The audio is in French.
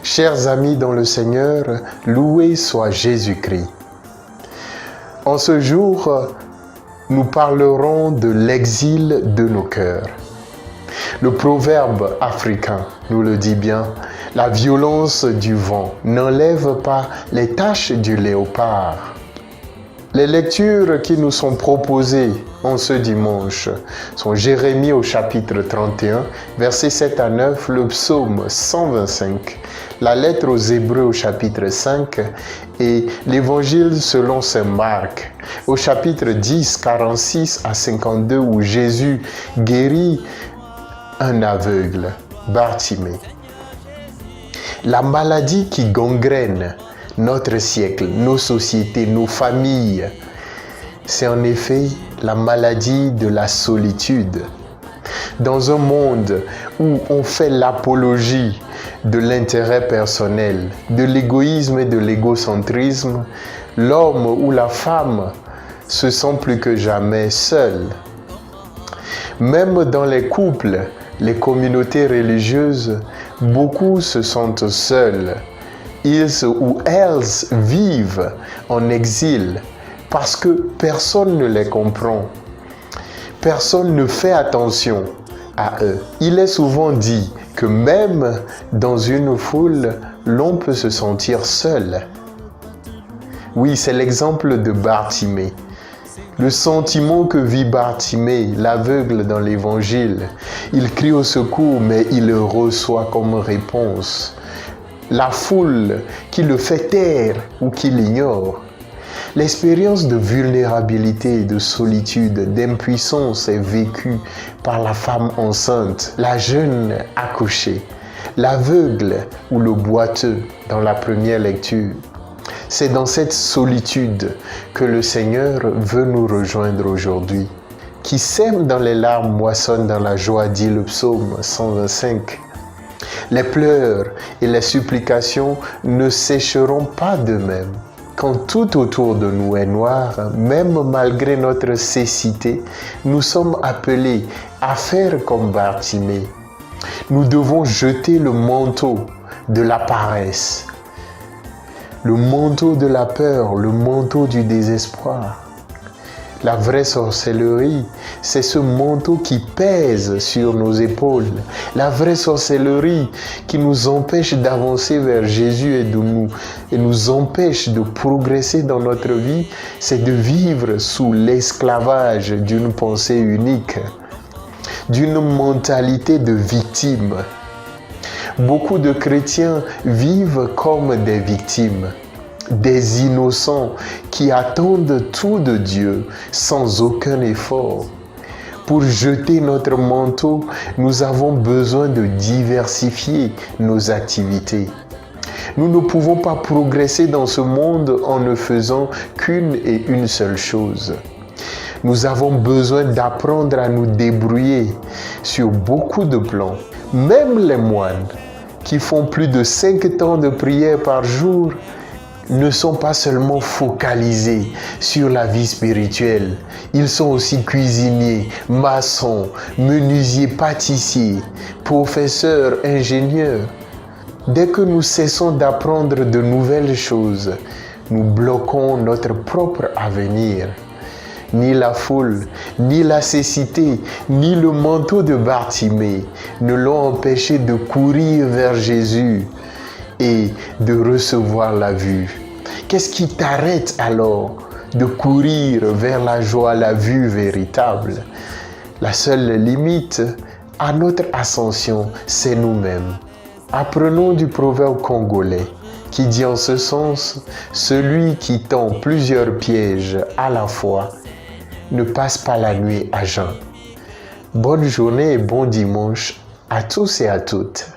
Chers amis dans le Seigneur, loué soit Jésus-Christ. En ce jour, nous parlerons de l'exil de nos cœurs. Le proverbe africain nous le dit bien, la violence du vent n'enlève pas les taches du léopard. Les lectures qui nous sont proposées en ce dimanche sont Jérémie au chapitre 31, versets 7 à 9, le psaume 125, la lettre aux Hébreux au chapitre 5 et l'évangile selon saint Marc au chapitre 10, 46 à 52 où Jésus guérit un aveugle, Bartimée. La maladie qui gangrène notre siècle, nos sociétés, nos familles, c'est en effet la maladie de la solitude. Dans un monde où on fait l'apologie de l'intérêt personnel, de l'égoïsme et de l'égocentrisme, l'homme ou la femme se sent plus que jamais seul. Même dans les couples, les communautés religieuses, beaucoup se sentent seuls. Ils ou elles vivent en exil parce que personne ne les comprend. Personne ne fait attention à eux. Il est souvent dit que même dans une foule, l'on peut se sentir seul. Oui, c'est l'exemple de Bartimée. Le sentiment que vit Bartimée, l'aveugle dans l'évangile, il crie au secours, mais il le reçoit comme réponse. La foule qui le fait taire ou qui l'ignore. L'expérience de vulnérabilité, de solitude, d'impuissance est vécue par la femme enceinte, la jeune accouchée, l'aveugle ou le boiteux dans la première lecture. C'est dans cette solitude que le Seigneur veut nous rejoindre aujourd'hui. Qui sème dans les larmes moissonne dans la joie, dit le psaume 125. Les pleurs et les supplications ne sécheront pas d'eux-mêmes. Quand tout autour de nous est noir, même malgré notre cécité, nous sommes appelés à faire comme Bartimée. Nous devons jeter le manteau de la paresse, le manteau de la peur, le manteau du désespoir. La vraie sorcellerie, c'est ce manteau qui pèse sur nos épaules. La vraie sorcellerie qui nous empêche d'avancer vers Jésus et nous empêche de progresser dans notre vie, c'est de vivre sous l'esclavage d'une pensée unique, d'une mentalité de victime. Beaucoup de chrétiens vivent comme des victimes. Des innocents qui attendent tout de Dieu sans aucun effort. Pour jeter notre manteau, nous avons besoin de diversifier nos activités. Nous ne pouvons pas progresser dans ce monde en ne faisant qu'une et une seule chose. Nous avons besoin d'apprendre à nous débrouiller sur beaucoup de plans. Même les moines qui font plus de 5 temps de prière par jour ne sont pas seulement focalisés sur la vie spirituelle. Ils sont aussi cuisiniers, maçons, menuisiers, pâtissiers, professeurs, ingénieurs. Dès que nous cessons d'apprendre de nouvelles choses, nous bloquons notre propre avenir. Ni la foule, ni la cécité, ni le manteau de Bartimée ne l'ont empêché de courir vers Jésus et de recevoir la vue. Qu'est-ce qui t'arrête alors de courir vers la joie, la vue véritable? La seule limite à notre ascension, c'est nous-mêmes. Apprenons du proverbe congolais qui dit en ce sens, celui qui tend plusieurs pièges à la fois ne passe pas la nuit à jeun. Bonne journée et bon dimanche à tous et à toutes.